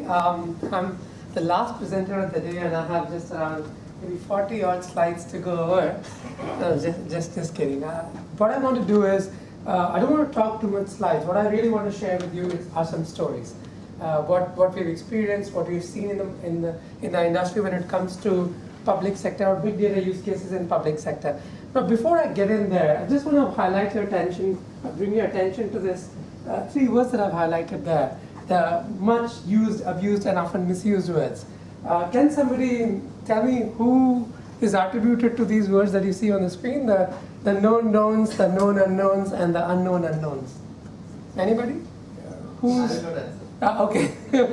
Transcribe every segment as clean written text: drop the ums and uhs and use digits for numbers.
everybody. I'm the last presenter of the day, and I have just around maybe 40 odd slides to go over. No, just kidding. What I want to do is, I don't want to talk too much slides. What I really want to share with you are some stories. What we've experienced, what we've seen in the industry when it comes to public sector or big data use cases in public sector. But before I get in there, I just want to highlight your attention, bring your attention to this three words that I've highlighted there. The much used, abused, and often misused words. Can somebody tell me who is attributed to these words that you see on the screen? The known knowns, the known unknowns, and the unknown unknowns. Anybody? Who's? Okay,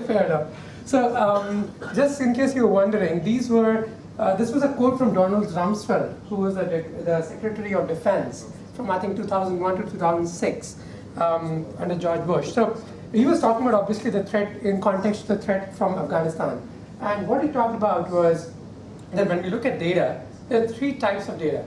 fair enough. So just in case you're wondering, this was a quote from Donald Rumsfeld, who was the Secretary of Defense from I think 2001 to 2006 under George Bush. So he was talking about obviously the threat in context to the threat from Afghanistan. And what he talked about was that when we look at data, there are three types of data,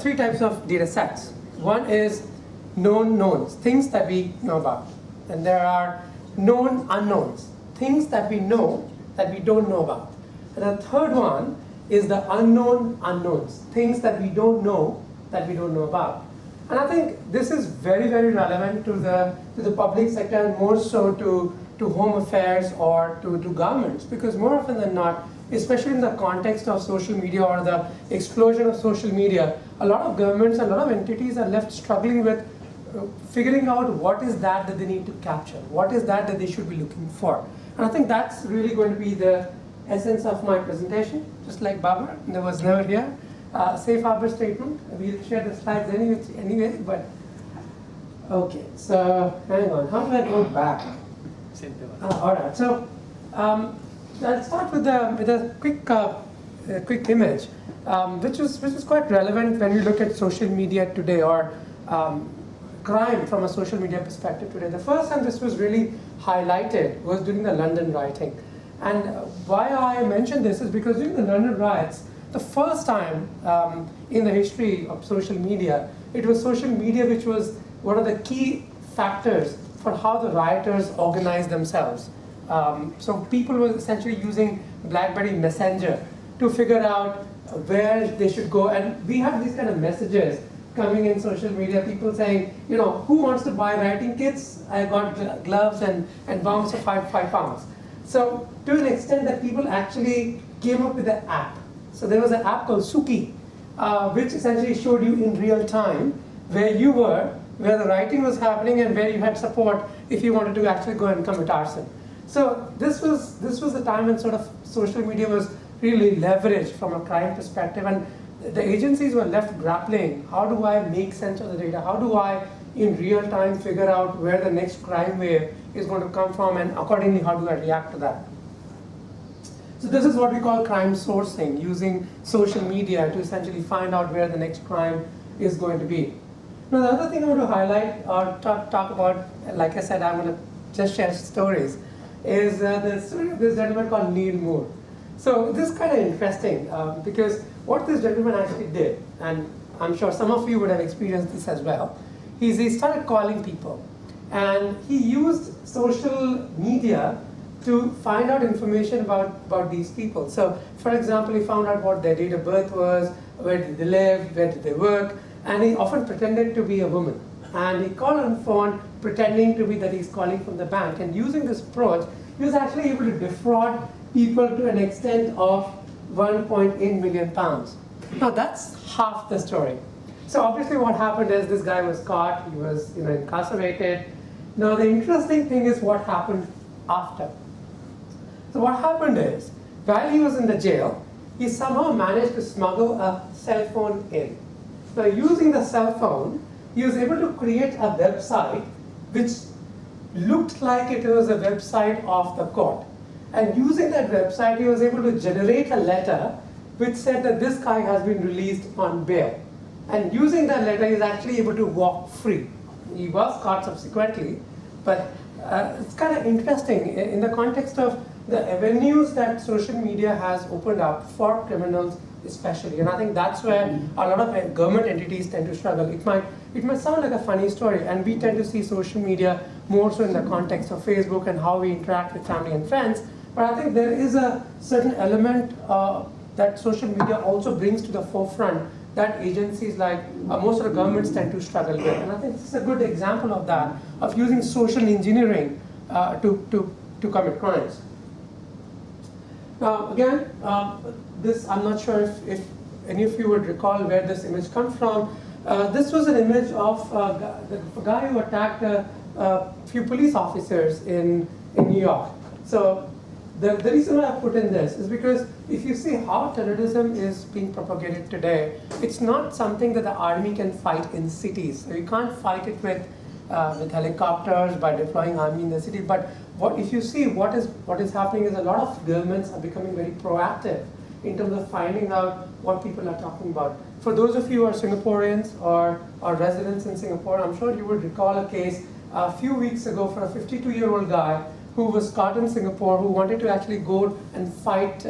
three types of data sets. One is known knowns, things that we know about. And there are known unknowns, things that we know that we don't know about. And the third one is the unknown unknowns, things that we don't know about. And I think this is very, very relevant to the public sector, and more so to home affairs or to governments, because more often than not, especially in the context of social media or the explosion of social media, a lot of governments and a lot of entities are left struggling with figuring out what is that they need to capture, what is that they should be looking for. And I think that's really going to be the essence of my presentation, just like Barbara, there was never here. Safe harbor statement, we'll share the slides anyway, but okay, so hang on, how do I go back? All right, so I'll start with a quick image, which is quite relevant when we look at social media today, or crime from a social media perspective today. The first time this was really highlighted was during the London rioting. And why I mentioned this is because during the London riots, the first time in the history of social media, it was social media which was one of the key factors for how the rioters organized themselves. So people were essentially using BlackBerry Messenger to figure out where they should go. And we have these kind of messages coming in social media, people saying, you know, who wants to buy writing kits? I got gloves and bombs for 5 pounds. So to an extent that people actually came up with an app. So there was an app called Suki, which essentially showed you in real time where you were, where the writing was happening, and where you had support if you wanted to actually go and commit arson. So this was the time when sort of social media was really leveraged from a crime perspective, and the agencies were left grappling, how do I make sense of the data? How do I, in real time, figure out where the next crime wave is going to come from, and accordingly, how do I react to that? So this is what we call crime sourcing, using social media to essentially find out where the next crime is going to be. Now, the other thing I want to highlight or talk about, like I said, I'm going to just share stories, is the story of this gentleman called Neil Moore. So this is kind of interesting because what this gentleman actually did, and I'm sure some of you would have experienced this as well, is he started calling people, and he used social media to find out information about these people. So, for example, he found out what their date of birth was, where did they live, where did they work, and he often pretended to be a woman. And he called on the phone pretending to be that he's calling from the bank. And using this approach, he was actually able to defraud people to an extent of 1.8 million pounds. Now that's half the story. So obviously what happened is this guy was caught, he was incarcerated. Now the interesting thing is what happened after. So what happened is, while he was in the jail, he somehow managed to smuggle a cell phone in. Now using the cell phone, he was able to create a website which looked like it was a website of the court. And using that website, he was able to generate a letter which said that this guy has been released on bail. And using that letter, he was actually able to walk free. He was caught subsequently, but it's kind of interesting in the context of the avenues that social media has opened up for criminals especially. And I think that's where a lot of government entities tend to struggle. It might it might sound like a funny story, and we tend to see social media more so in the context of Facebook and how we interact with family and friends. But I think there is a certain element that social media also brings to the forefront that agencies like most of the governments tend to struggle with. And I think this is a good example of that, of using social engineering to commit crimes. Now, again, this, I'm not sure if any of you would recall where this image comes from. This was an image of the guy who attacked a few police officers in New York. So the reason why I put in this is because if you see how terrorism is being propagated today, it's not something that the army can fight in cities. So you can't fight it with helicopters by deploying army in the city. But if you see what is happening is a lot of governments are becoming very proactive in terms of finding out what people are talking about. For those of you who are Singaporeans or residents in Singapore, I'm sure you would recall a case a few weeks ago for a 52-year-old guy who was caught in Singapore, who wanted to actually go and fight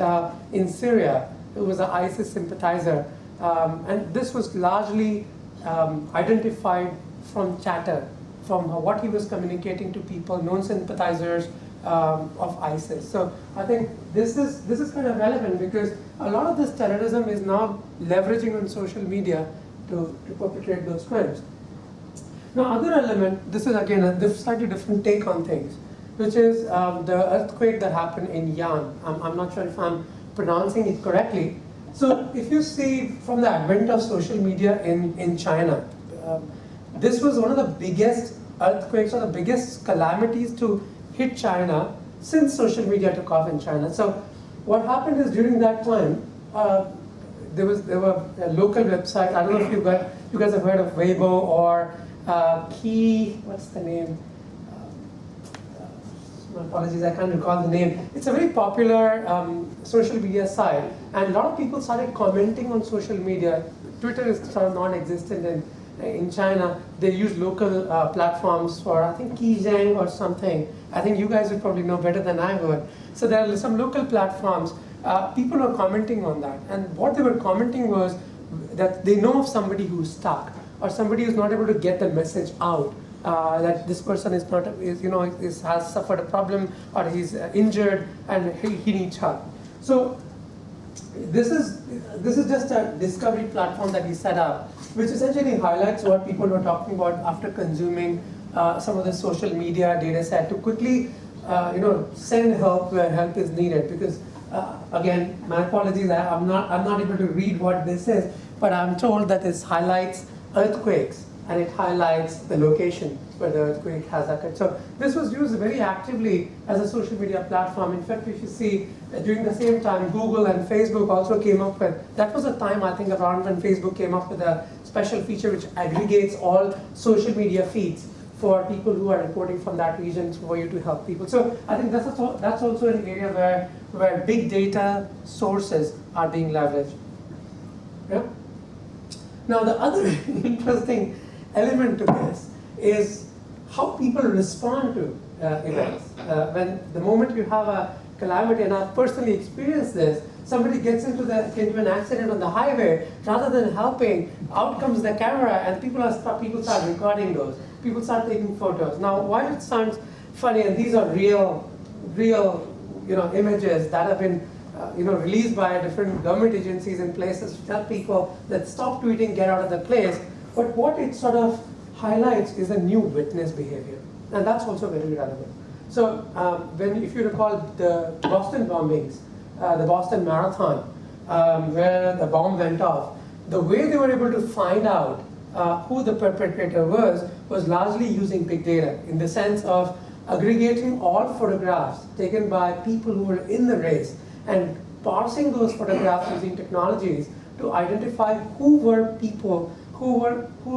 in Syria, who was an ISIS sympathizer. And this was largely identified from chatter, from what he was communicating to people, known sympathizers of ISIS. So I think this is kind of relevant because a lot of this terrorism is now leveraging on social media to perpetrate those crimes. Now, other element, this is again a slightly different take on things, which is the earthquake that happened in Yan. I'm not sure if I'm pronouncing it correctly. So if you see from the advent of social media in China, this was one of the biggest earthquakes or the biggest calamities to hit China since social media took off in China. So what happened is during that time, there were a local website. I don't know if you guys have heard of Weibo or what's the name? My apologies, I can't recall the name. It's a very popular social media site, and a lot of people started commenting on social media. Twitter is sort of non-existent in China. They use local platforms for, I think, Qizheng or something. I think you guys would probably know better than I would. So there are some local platforms. People were commenting on that, and what they were commenting was that they know of somebody who's stuck or somebody who's not able to get the message out. That this person has suffered a problem or he's injured and he needs help. So this is just a discovery platform that he set up, which essentially highlights what people were talking about after consuming some of the social media data set to quickly send help where help is needed. Because again, my apologies, I'm not able to read what this is, but I'm told that this highlights earthquakes and it highlights the location where the earthquake has occurred. So this was used very actively as a social media platform. In fact, if you see, during the same time, Google and Facebook also came up with, that was a time I think around when Facebook came up with a special feature which aggregates all social media feeds for people who are reporting from that region for you to help people. So I think that's also an area where big data sources are being leveraged. Yeah? Now the other interesting element to this is how people respond to events. When the moment you have a calamity, and I've personally experienced this, somebody gets into an accident on the highway, rather than helping, out comes the camera and people start recording those. People start taking photos. Now, while it sounds funny, and these are real images that have been released by different government agencies and places to tell people that stop tweeting, get out of the place. But what it sort of highlights is a new witness behavior, and that's also very relevant. So if you recall the Boston bombings, the Boston Marathon, where the bomb went off, the way they were able to find out who the perpetrator was largely using big data, in the sense of aggregating all photographs taken by people who were in the race and parsing those photographs using technologies to identify who were people who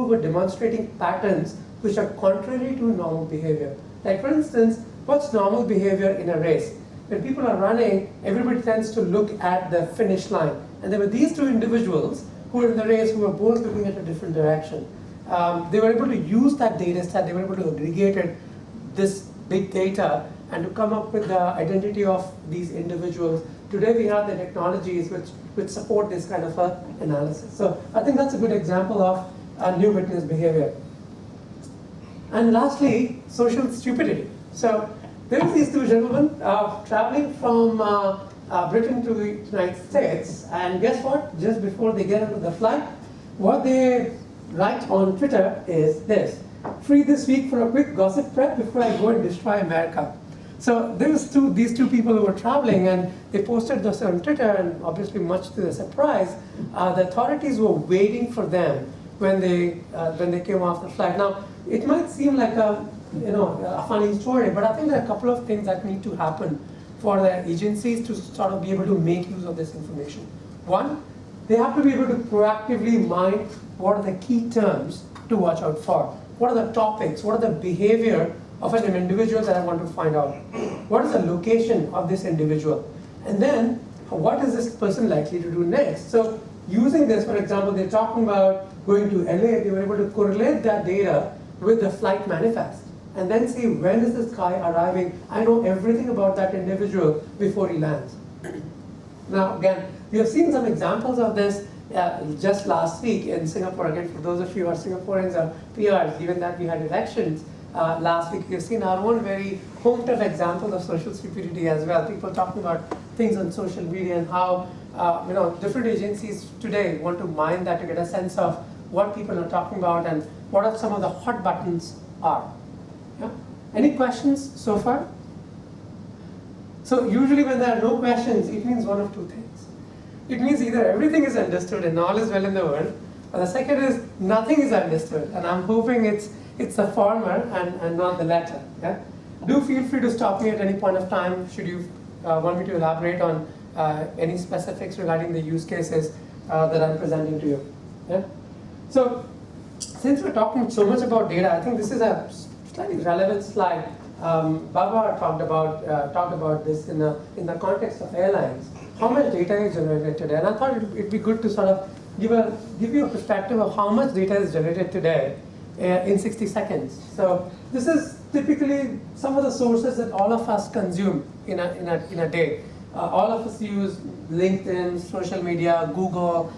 were demonstrating patterns which are contrary to normal behavior. Like, for instance, what's normal behavior in a race? When people are running, everybody tends to look at the finish line. And there were these two individuals who were in the race who were both looking at a different direction. They were able to use that data set, they were able to aggregate this big data and to come up with the identity of these individuals. Today we have the technologies which support this kind of analysis. So I think that's a good example of new witness behavior. And lastly, social stupidity. So there's these two gentlemen traveling from Britain to the United States, and guess what? Just before they get into the flight, what they write on Twitter is this: "Free this week for a quick gossip prep before I go and destroy America." So these two people who were traveling, and they posted this on Twitter, and obviously much to their surprise, the authorities were waiting for them when they came off the flight. Now, it might seem like a funny story, but I think there are a couple of things that need to happen for the agencies to sort of be able to make use of this information. One, they have to be able to proactively mine what are the key terms to watch out for. What are the topics? What are the behavior of an individual that I want to find out? What is the location of this individual? And then, what is this person likely to do next? So, using this, for example, they're talking about going to LA, they were able to correlate that data with the flight manifest, and then see when is this guy arriving. I know everything about that individual before he lands. Now, again, we have seen some examples of this just last week in Singapore. Again, for those of you who are Singaporeans or PRs, given that we had elections last week, we've seen our own very home turf examples of social stupidity as well. People talking about things on social media and how different agencies today want to mine that to get a sense of what people are talking about and what are some of the hot buttons are. Yeah? Any questions so far? So usually when there are no questions, it means one of two things. It means either everything is understood and all is well in the world, or the second is nothing is understood, and I'm hoping it's the former and not the latter. Yeah? Do feel free to stop me at any point of time should you want me to elaborate on any specifics regarding the use cases that I'm presenting to you. Yeah? So, since we're talking so much about data, I think this is a slightly relevant slide. Baba talked about this in the context of airlines. How much data is generated today? And I thought it'd be good to sort of give you a perspective of how much data is generated today in 60 seconds. So this is typically some of the sources that all of us consume in a day. All of us use LinkedIn, social media, Google,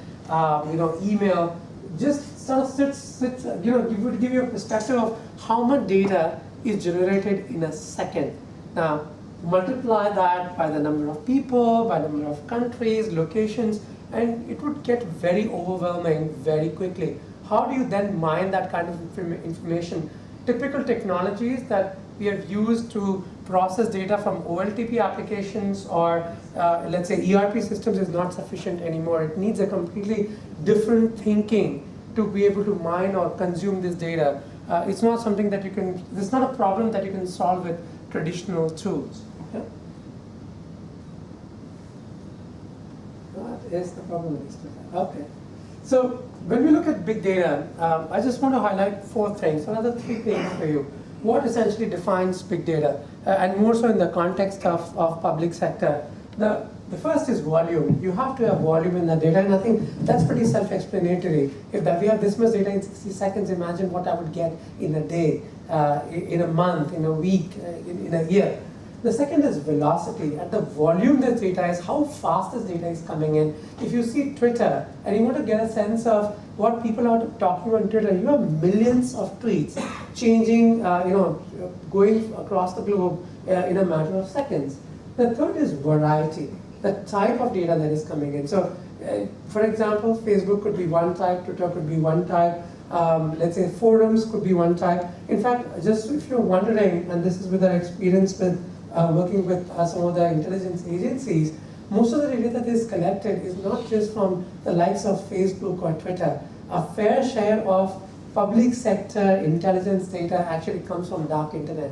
email. Just sort of give you a perspective of how much data is generated in a second. Now, multiply that by the number of people, by the number of countries, locations, and it would get very overwhelming very quickly. How do you then mine that kind of information? Typical technologies that we have used to process data from OLTP applications or let's say ERP systems is not sufficient anymore. It needs a completely different thinking to be able to mine or consume this data. It's not something that it's not a problem that you can solve with traditional tools. Yeah? What is the problem with this data? Okay. So when we look at big data, I just want to highlight 4 things, another 3 things for you. What essentially defines big data, and more so in the context of public sector. The first is volume. You have to have volume in the data, and I think that's pretty self-explanatory. If we have this much data in 60 seconds, imagine what I would get in a day, in a month, in a week, in a year. The second is velocity. At the volume this data is, how fast this data is coming in. If you see Twitter and you want to get a sense of what people are talking on Twitter, you have millions of tweets changing, going across the globe in a matter of seconds. The third is variety, the type of data that is coming in. So, for example, Facebook could be one type, Twitter could be one type, let's say forums could be one type. In fact, just if you're wondering, and this is with our experience with working with some of the intelligence agencies, most of the data that is collected is not just from the likes of Facebook or Twitter. A fair share of public sector intelligence data actually comes from dark internet,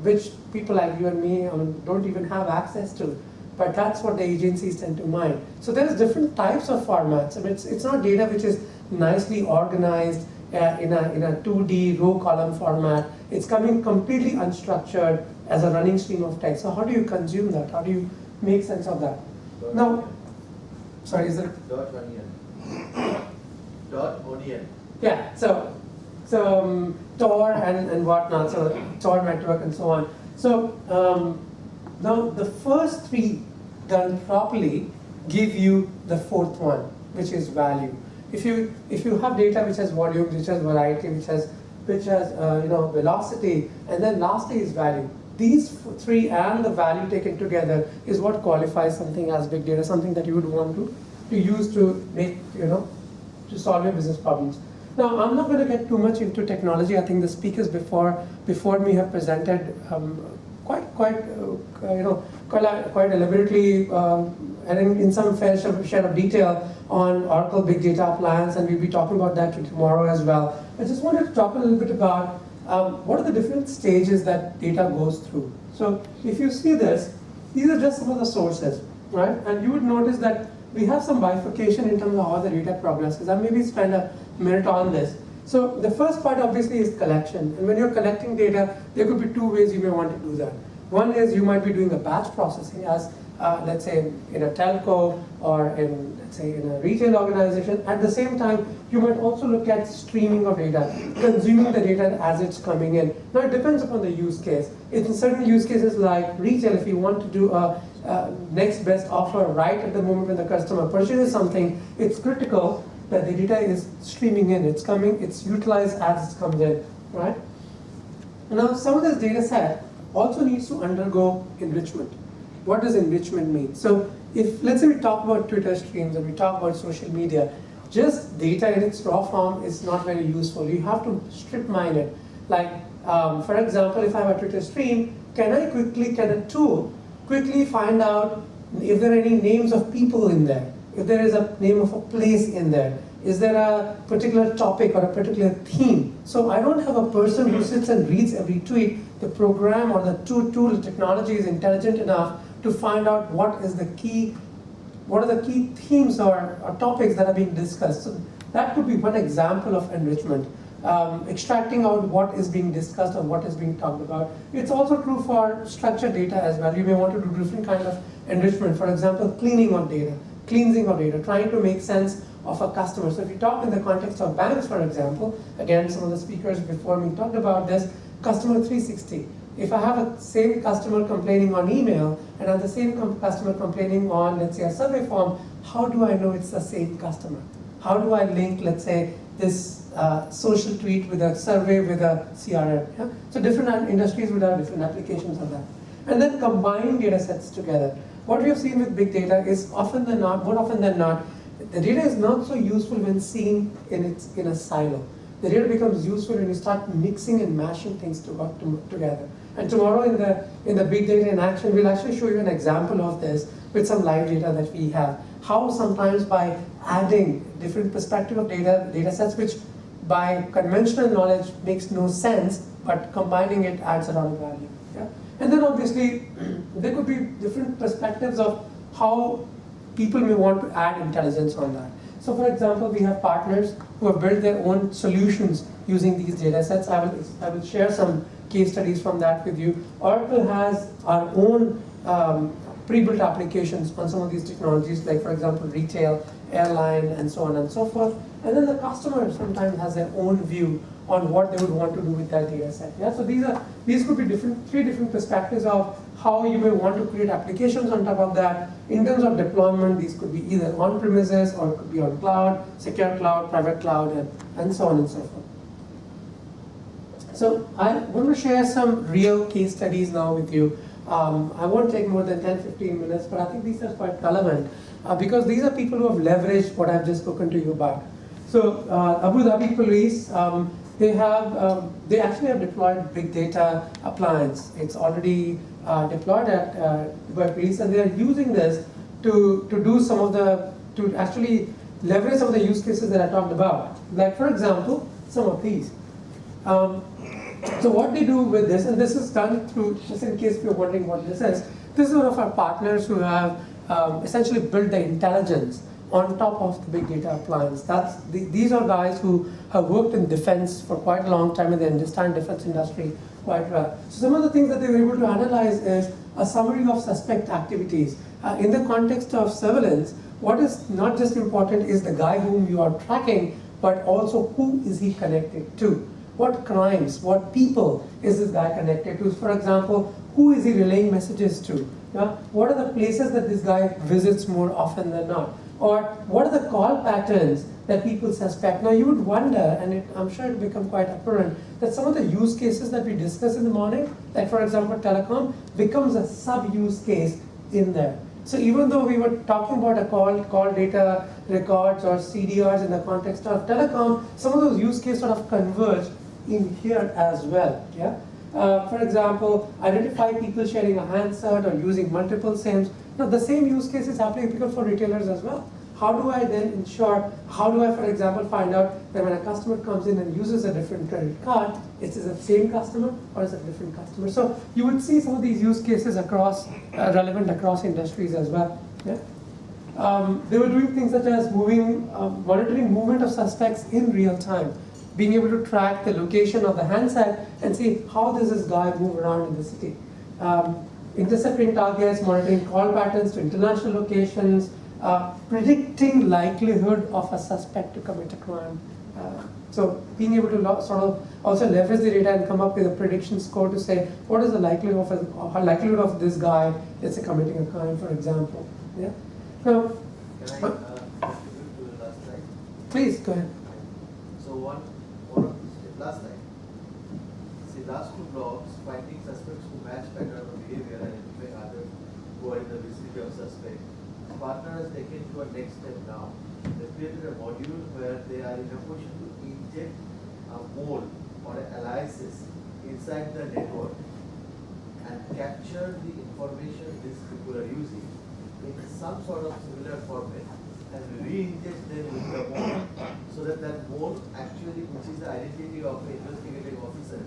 which people like you and me don't even have access to. But that's what the agencies tend to mine. So there's different types of formats. It's not data which is nicely organized in a 2D row column format. It's coming completely unstructured as a running stream of text. So how do you consume that? How do you make sense of that? Now, sorry, is it? .onion. Yeah, so Tor and whatnot, so Tor network and so on. So now the first 3 done properly give you the 4th one, which is value. if you have data which has volume, which has variety, which has velocity, and then lastly is value. These three and the value taken together is what qualifies something as big data, something that you would want to use to make, to solve your business problems. Now, I'm not going to get too much into technology. I think the speakers before me have presented quite elaborately and in some fair share of detail on Oracle Big Data Appliance, and we'll be talking about that tomorrow as well. I just wanted to talk a little bit about what are the different stages that data goes through. So if you see this, these are just some of the sources, right? And you would notice that we have some bifurcation in terms of how the data progresses. I'll maybe spend a minute on this. So the first part obviously is collection. And when you're collecting data, there could be two ways you may want to do that. One is you might be doing a batch processing as, let's say, in a telco or in, let's say, in a retail organization. At the same time, you might also look at streaming of data, consuming the data as it's coming in. Now, it depends upon the use case. In certain use cases like retail, if you want to do a next best offer right at the moment when the customer purchases something, it's critical that the data is streaming in, it's coming, it's utilized as it comes in, right? Now, some of this data set also needs to undergo enrichment. What does enrichment mean? So if, let's say we talk about Twitter streams and we talk about social media, just data in its raw form is not very useful. You have to strip mine it. Like, for example, if I have a Twitter stream, can a tool quickly find out if there are any names of people in there? If there is a name of a place in there, is there a particular topic or a particular theme? So I don't have a person who sits and reads every tweet. The program or the tool technology is intelligent enough to find out what are the key themes or topics that are being discussed. So that could be one example of enrichment. Extracting out what is being discussed or what is being talked about. It's also true for structured data as well. You may want to do different kind of enrichment. For example, cleansing of data, trying to make sense of a customer. So if you talk in the context of banks, for example, again, some of the speakers before me talked about this, customer 360. If I have a same customer complaining on email and I have the same customer complaining on, let's say, a survey form, how do I know it's the same customer? How do I link, let's say, this social tweet with a survey with a CRM? Yeah? So different industries would have different applications of that. And then combine data sets together. What we have seen with big data is more often than not, the data is not so useful when seen in a silo. The data becomes useful when you start mixing and mashing things together. And tomorrow in the big data in action, we'll actually show you an example of this with some live data that we have. How sometimes by adding different perspective of data sets, which by conventional knowledge makes no sense, but combining it adds a lot of value. Yeah? And then obviously, there could be different perspectives of how people may want to add intelligence on that. So for example, we have partners who have built their own solutions using these data sets. I will share some case studies from that with you. Oracle has our own pre-built applications on some of these technologies, like for example, retail, airline, and so on and so forth. And then the customer sometimes has their own view on what they would want to do with that data set. Yeah? So these could be three different perspectives of how you may want to create applications on top of that. In terms of deployment, these could be either on premises or it could be on cloud, secure cloud, private cloud, and so on and so forth. So I want to share some real case studies now with you. I won't take more than 10-15 minutes, but I think these are quite relevant because these are people who have leveraged what I've just spoken to you about. So Abu Dhabi Police, they actually have deployed big data appliance. It's already deployed at Dubai Police, and they are using this to actually leverage some of the use cases that I talked about. Like for example, some of these. So what they do with this, and this is done through, just in case you're wondering what this is one of our partners who have essentially built the intelligence on top of the big data appliance. These are guys who have worked in defense for quite a long time and they understand defense industry quite well. So some of the things that they were able to analyze is a summary of suspect activities. In the context of surveillance, what is not just important is the guy whom you are tracking, but also who is he connected to? What crimes, what people is this guy connected to? For example, who is he relaying messages to? Yeah? What are the places that this guy visits more often than not? Or what are the call patterns that people suspect. Now you would wonder, and I'm sure it will become quite apparent, that some of the use cases that we discussed in the morning, like for example telecom, becomes a sub-use case in there. So even though we were talking about a call data records or CDRs in the context of telecom, some of those use cases sort of converge in here as well. Yeah. For example, identify people sharing a handset or using multiple SIMs. Now the same use case is applicable for retailers as well. How do I then ensure, how do I, for example, find out that when a customer comes in and uses a different credit card, is it the same customer or is it a different customer? So you would see some of these use cases across, relevant across industries as well. Yeah? They were doing things such as monitoring movement of suspects in real time, being able to track the location of the handset and see how does this guy move around in the city. Intercepting targets, monitoring call patterns to international locations, predicting likelihood of a suspect to commit a crime. So being able to sort of also leverage the data and come up with a prediction score to say what is the likelihood of this guy, let's say, committing a crime, for example. Yeah. Now, can I contribute to the last slide? Please go ahead. So one of the last slide. See, last two blocks, finding suspects who match pattern of behavior and identifying others who are in the vicinity of suspect. Partner has taken to a next step now. They created a module where they are in a position to inject a mole or an aliases inside the network and capture the information these people are using in some sort of similar format and re-inject them with the mole so that that mole actually, which is the identity of the investigating officer,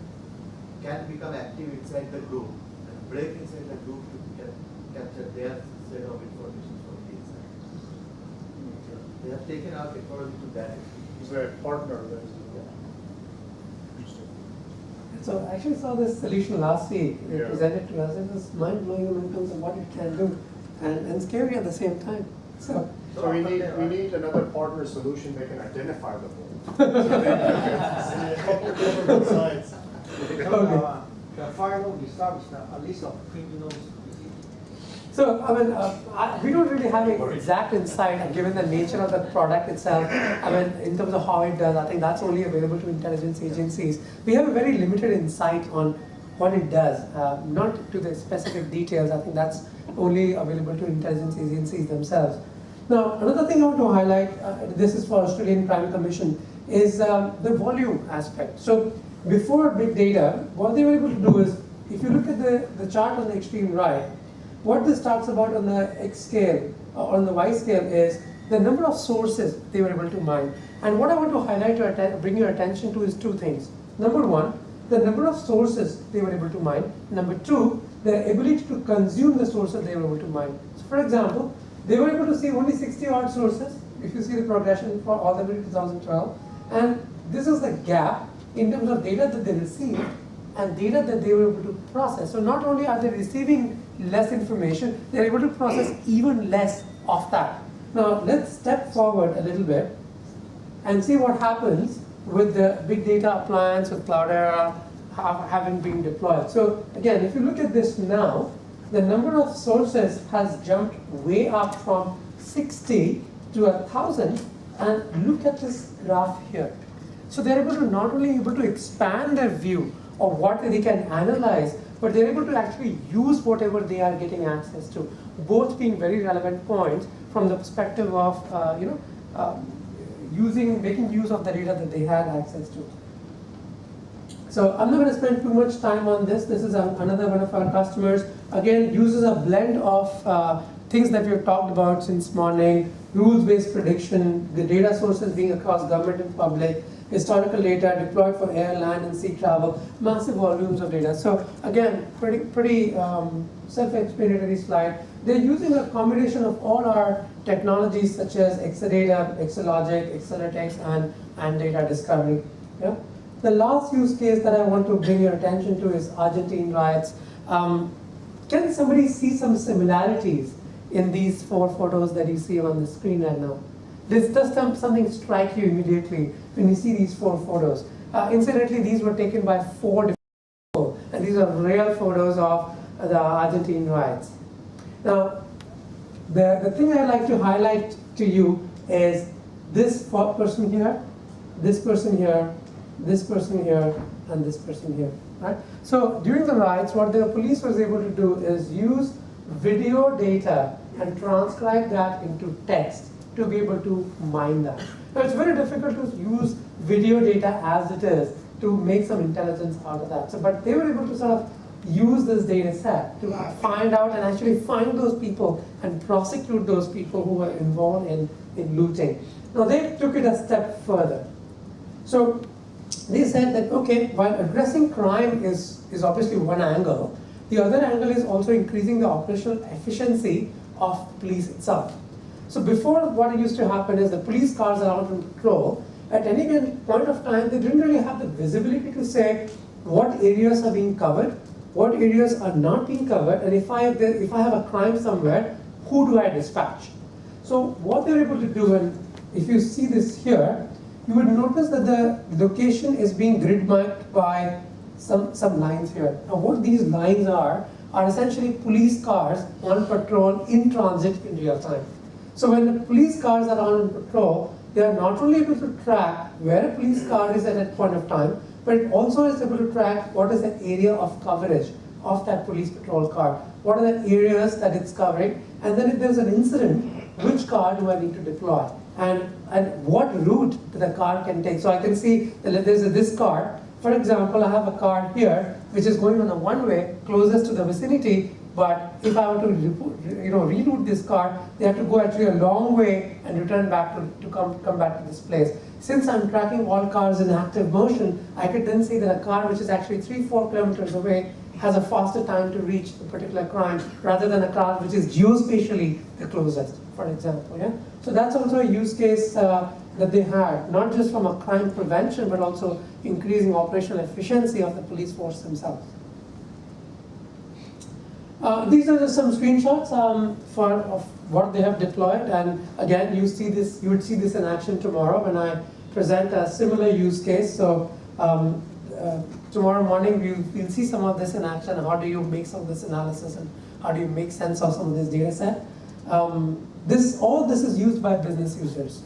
can become active inside the group and break inside the group to capture their set of information. They have taken our technology to that. Is there a partner that is So I actually saw this solution last week. They Yeah. presented to us. It was mind-blowing in terms of what it can do and scary at the same time. So we need another partner solution that can identify the mole. Sides. Okay. The firewall established a list of criminals. So, I mean, we don't really have an exact insight given the nature of the product itself. I mean, in terms of how it does, I think that's only available to intelligence agencies. We have a very limited insight on what it does, not to the specific details. I think that's only available to intelligence agencies themselves. Now, another thing I want to highlight, this is for Australian Crime Commission, is the volume aspect. So, before big data, what they were able to do is, if you look at the chart on the extreme right, what this talks about on the X scale, or on the Y scale, is the number of sources they were able to mine. And what I want to highlight or bring your attention to is two things. Number one, the number of sources they were able to mine. Number two, the ability to consume the sources they were able to mine. So for example, they were able to see only 60 odd sources, if you see the progression for all the way to 2012. And this is the gap in terms of data that they received and data that they were able to process. So not only are they receiving less information, they're able to process even less of that. Now let's step forward a little bit and see what happens with the big data appliance with Cloudera having been deployed. So again, if you look at this now, the number of sources has jumped way up from 60 to 1,000, and look at this graph here. So they're able to not only able to expand their view of what they can analyze, but they're able to actually use whatever they are getting access to, both being very relevant points from the perspective of making use of the data that they had access to. So I'm not going to spend too much time on this. This is another one of our customers. Again, uses a blend of things that we've talked about since morning: rules-based prediction, the data sources being across government and public, historical data deployed for air, land, and sea travel, massive volumes of data. So again, pretty self-explanatory slide. They're using a combination of all our technologies such as Exadata, Exalogic, Exalytics, and data discovery. Yeah? The last use case that I want to bring your attention to is Argentine riots. Can somebody see some similarities in these 4 photos that you see on the screen right now? Does something strike you immediately when you see these 4 photos? Incidentally, these were taken by 4 different people, and these are real photos of the Argentine riots. Now, the thing I'd like to highlight to you is this person here, this person here, this person here, and this person here, right? So during the riots, what the police was able to do is use video data and transcribe that into text to be able to mine that. Now it's very difficult to use video data as it is to make some intelligence out of that. So, but they were able to sort of use this data set to find out and actually find those people and prosecute those people who were involved in looting. Now they took it a step further. So they said that, okay, while addressing crime is obviously one angle, the other angle is also increasing the operational efficiency of police itself. So before, what used to happen is the police cars are out on patrol. At any given point of time, they didn't really have the visibility to say what areas are being covered, what areas are not being covered, and if I have a crime somewhere, who do I dispatch? So what they're able to do, and if you see this here, you would notice that the location is being grid marked by some lines here. Now what these lines are essentially police cars on patrol in transit in real time. So when the police cars are on patrol, they are not only able to track where a police car is at that point of time, but it also is able to track what is the area of coverage of that police patrol car. What are the areas that it's covering? And then if there's an incident, which car do I need to deploy? And what route the car can take. So I can see that there's this car. For example, I have a car here, which is going on a one-way closest to the vicinity, but if I were to reroute this car, they have to go actually a long way and return back to come back to this place. Since I'm tracking all cars in active motion, I could then see that a car which is actually 3-4 kilometers away has a faster time to reach the particular crime rather than a car which is geospatially the closest, for example. Yeah? So that's also a use case that they had, not just from a crime prevention, but also increasing operational efficiency of the police force themselves. These are just some screenshots of what they have deployed, and again, you would see this in action tomorrow when I present a similar use case. So tomorrow morning we'll see some of this in action. How do you make some of this analysis, and how do you make sense of some of this data set? All this is used by business users.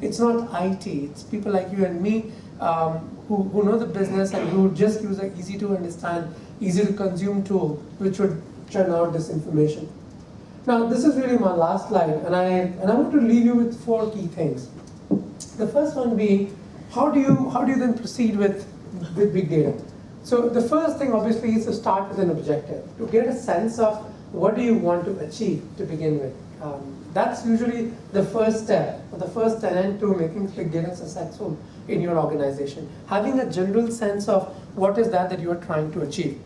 It's not IT. It's people like you and me who know the business and who just use an easy to understand, easy to consume tool, which would churn out this information. Now, this is really my last slide, and I want to leave you with 4 key things. The first one being, how do you then proceed with big data? So the first thing obviously is to start with an objective, to get a sense of what do you want to achieve to begin with. That's usually the first step, or the first tenet to making big data successful in your organization. Having a general sense of what is that you are trying to achieve.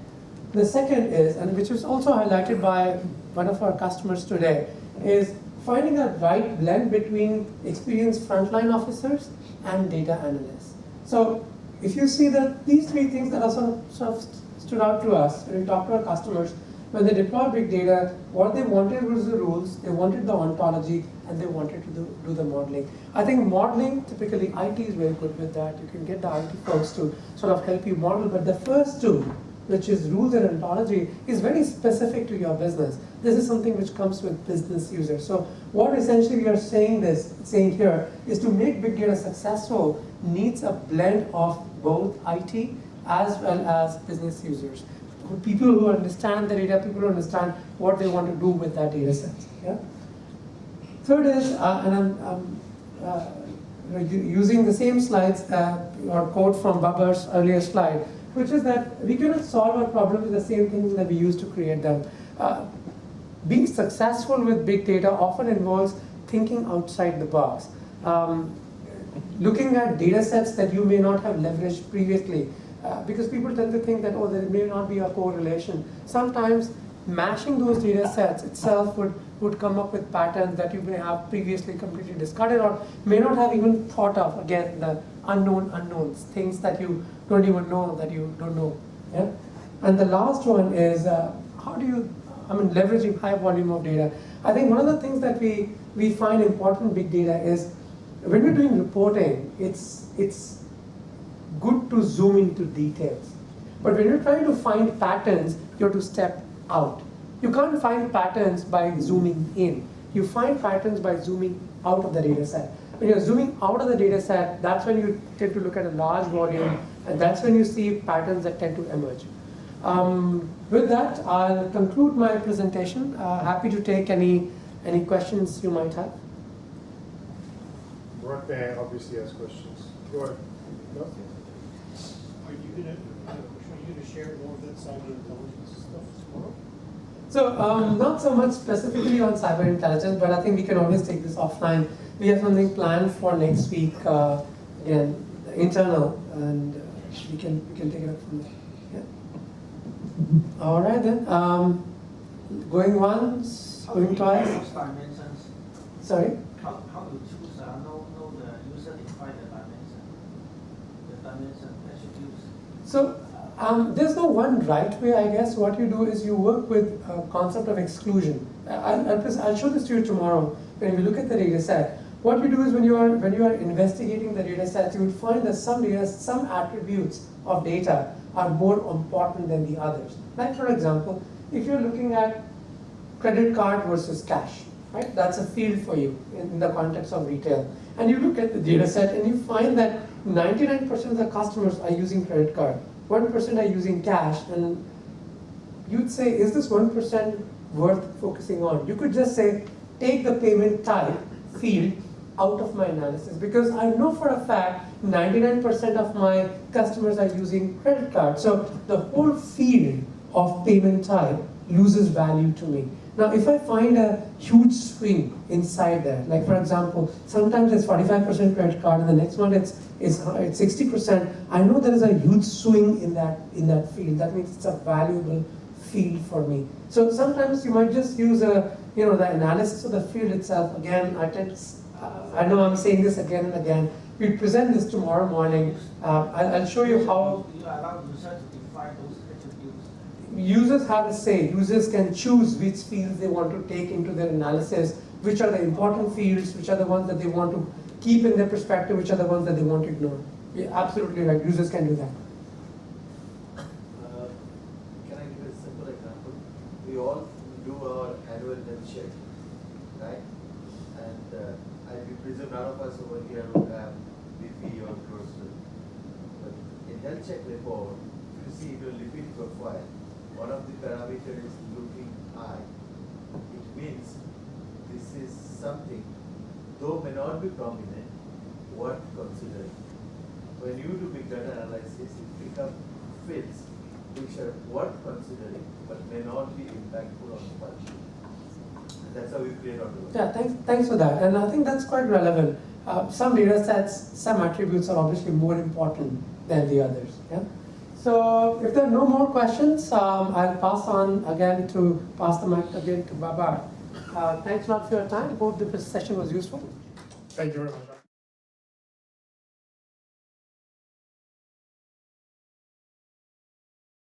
The second is, and which is also highlighted by one of our customers today, is finding a right blend between experienced frontline officers and data analysts. So if you see that these 3 things that are sort of stood out to us when we talk to our customers, when they deploy big data, what they wanted was the rules, they wanted the ontology, and they wanted to do the modeling. I think modeling, typically IT is very good with that. You can get the IT folks to sort of help you model, but the first 2, which is rules and ontology, is very specific to your business. This is something which comes with business users. So what essentially we are saying here is to make big data successful needs a blend of both IT as well as business users. People who understand the data, people who understand what they want to do with that data set. Yeah? Third is, and I'm using the same slides or quote from Babar's earlier slide, which is that we cannot solve our problems with the same things that we use to create them. Being successful with big data often involves thinking outside the box. Looking at data sets that you may not have leveraged previously, because people tend to think that, oh, there may not be a correlation. Sometimes mashing those data sets itself would come up with patterns that you may have previously completely discarded or may not have even thought of. Again, the unknown unknowns, things that you don't even know that you don't know. Yeah? And the last one is, how do you, leveraging high volume of data. I think one of the things that we find important in big data is when we're doing reporting, it's good to zoom into details. But when you're trying to find patterns, you have to step out. You can't find patterns by zooming in. You find patterns by zooming out of the data set. When you're zooming out of the data set, that's when you tend to look at a large volume, and that's when you see patterns that tend to emerge. With that, I'll conclude my presentation. Happy to take any questions you might have. Mark may obviously has questions. Go ahead. No? Are you gonna share more of that cyber intelligence stuff tomorrow? So not so much specifically on cyber intelligence, but I think we can always take this offline. We have something planned for next week, again, internal, and we can take it up from there. Yeah. All right then. Going once, going twice. Dimensions. Sorry. How do you choose? Know the user define the dimension attributes. So there's no one right way, I guess. What you do is you work with a concept of exclusion. I'll show this to you tomorrow when we look at the data set. What you do is when you are investigating the data set, you will find that some attributes of data are more important than the others. Like for example, if you're looking at credit card versus cash, right? That's a field for you in the context of retail. And you look at the data set and you find that 99% of the customers are using credit card, 1% are using cash, and you'd say, is this 1% worth focusing on? You could just say, take the payment type field out of my analysis, because I know for a fact 99% of my customers are using credit card. So the whole field of payment type loses value to me. Now, if I find a huge swing inside there, like for example, sometimes it's 45% credit card, and the next one it's 60%. I know there is a huge swing in that field. That means it's a valuable field for me. So sometimes you might just use the analysis of the field itself. Again, I know I'm saying this again and again. We'll present this tomorrow morning. I'll show you how. You allow users to define those attributes. Users have a say. Users can choose which fields they want to take into their analysis, which are the important fields, which are the ones that they want to keep in their perspective, which are the ones that they want to ignore. You're absolutely right. Users can do that. Can I give a simple example? We all do our annual health check, right? And I presume none of us over here would have BP or cholesterol. But in health check report, if you see your lipid profile, one of the parameters is looking high. It means this is something, though may not be prominent, worth considering. When you do big data analysis, you pick up fields which are worth considering but may not be impactful on the budget. And that's how we create our data. Yeah, thanks for that. And I think that's quite relevant. Some data sets, some attributes are obviously more important than the others. Yeah. So if there are no more questions, I'll pass the mic again to Babar. Thanks a lot for your time. Hope the session was useful. Thank you very much.